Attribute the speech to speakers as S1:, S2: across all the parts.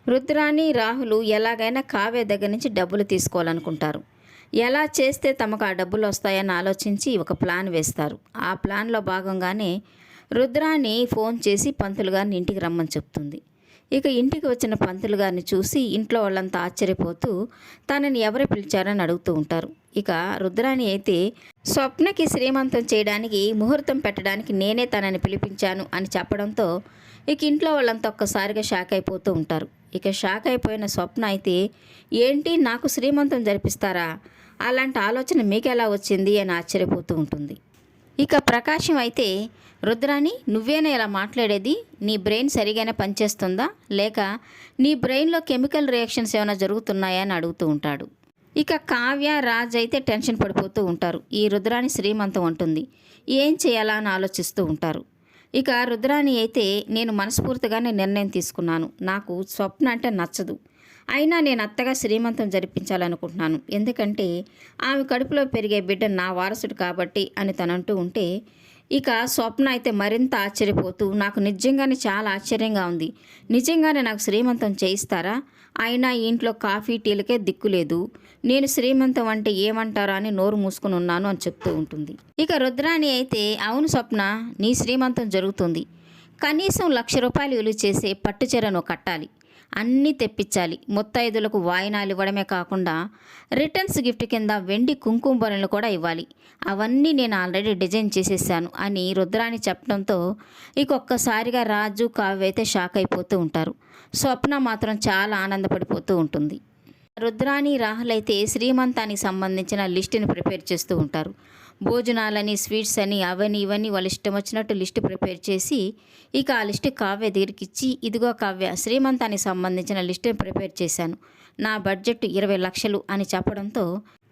S1: రుద్రాని, రాహులు ఎలాగైనా కావ్య దగ్గర నుంచి డబ్బులు తీసుకోవాలనుకుంటారు. ఎలా చేస్తే తమకు ఆ డబ్బులొస్తాయని ఆలోచించి ఒక ప్లాన్ వేస్తారు. ఆ ప్లాన్‌లో భాగంగానే రుద్రాని ఫోన్ చేసి పంతులు గారిని ఇంటికి రమ్మని చెప్తుంది. ఇక ఇంటికి వచ్చిన పంతులు గారిని చూసి ఇంట్లో వాళ్ళంతా ఆశ్చర్యపోతూ తనని ఎవరు పిలిచారని అడుగుతూ ఉంటారు. ఇక రుద్రాని అయితే స్వప్నకి శ్రీమంతం చేయడానికి ముహూర్తం పెట్టడానికి నేనే తనని పిలిపించాను అని చెప్పడంతో ఇక ఇంట్లో వాళ్ళంతా ఒక్కసారిగా షాక్ అయిపోతూ ఉంటారు. ఇక షాక్ అయిపోయిన స్వప్న అయితే ఏంటి నాకు శ్రీమంతం జరిపిస్తారా, అలాంటి ఆలోచన మీకెలా వచ్చింది అని ఆశ్చర్యపోతూ ఉంటుంది. ఇక ప్రకాశం అయితే రుద్రాని నువ్వేనా ఇలా మాట్లాడేది, నీ బ్రెయిన్ సరిగానే పనిచేస్తుందా లేక నీ బ్రెయిన్లో కెమికల్ రియాక్షన్స్ ఏమైనా జరుగుతున్నాయా అని అడుగుతూ ఉంటాడు. ఇక కావ్య, రాజ్ అయితే టెన్షన్ పడిపోతూ ఉంటారు. ఈ రుద్రాని శ్రీమంతం అంటుంది, ఏం చేయాలా అని ఆలోచిస్తూ ఉంటారు. ఇక రుద్రాని అయితే నేను మనస్ఫూర్తిగానే నిర్ణయం తీసుకున్నాను, నాకు స్వప్న అంటే నచ్చదు, అయినా నేను అత్తగా శ్రీమంతం జరిపించాలనుకుంటున్నాను, ఎందుకంటే ఆమె కడుపులో పెరిగే బిడ్డ నా వారసుడు కాబట్టి అని తనంటూ ఉంటే ఇక స్వప్న అయితే మరింత ఆశ్చర్యపోతూ నాకు నిజంగానే చాలా ఆశ్చర్యంగా ఉంది, నిజంగానే నాకు శ్రీమంతం చేయిస్తారా, అయినా ఇంట్లో కాఫీ టీలకే దిక్కులేదు, నేను శ్రీమంతం అంటే ఏమంటారా అని నోరు మూసుకుని ఉన్నాను అని చెప్తూ ఉంటుంది. ఇక రుద్రాని అయితే అవును స్వప్న, నీ శ్రీమంతం జరుగుతుంది, కనీసం ₹1,00,000 విలువ చేసే పట్టుచీరను కట్టాలి, అన్నీ తెప్పించాలి, ముత్తైదులకు వాయినాలు ఇవ్వడమే కాకుండా రిటర్న్స్ గిఫ్ట్ కింద వెండి కుంకుమ బొరలు కూడా ఇవ్వాలి, అవన్నీ నేను ఆల్రెడీ డిజైన్ చేసేసాను అని రుద్రాని చెప్పడంతో ఇక ఒక్కసారిగా రాజు, కావ్య అయితే షాక్ అయిపోతూ ఉంటారు. స్వప్న మాత్రం చాలా ఆనందపడిపోతూ ఉంటుంది. రుద్రాని, రాహుల్ అయితే శ్రీమంతానికి సంబంధించిన లిస్టుని ప్రిపేర్ చేస్తూ ఉంటారు. భోజనాలని, స్వీట్స్ అని, అవన్నీ ఇవన్నీ వాళ్ళు ఇష్టం వచ్చినట్టు లిస్టు ప్రిపేర్ చేసి ఇక ఆ లిస్టు కావ్య దగ్గరికి ఇచ్చి, ఇదిగో కావ్య, శ్రీమంతానికి సంబంధించిన లిస్టుని ప్రిపేర్ చేశాను, నా బడ్జెట్ 20 లక్షలు అని చెప్పడంతో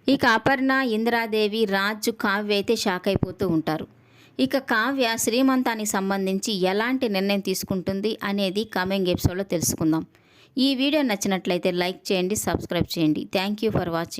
S1: ఇక అపర్ణ, ఇందిరాదేవి, రాజు, కావ్య అయితే షాక్ అయిపోతూ ఉంటారు. ఇక కావ్య శ్రీమంతానికి సంబంధించి ఎలాంటి నిర్ణయం తీసుకుంటుంది అనేది కమింగ్ ఎపిసోడ్లో తెలుసుకుందాం. ఈ వీడియో నచ్చినట్లయితే లైక్ చేయండి, సబ్స్క్రైబ్ చేయండి. Thank you for watching.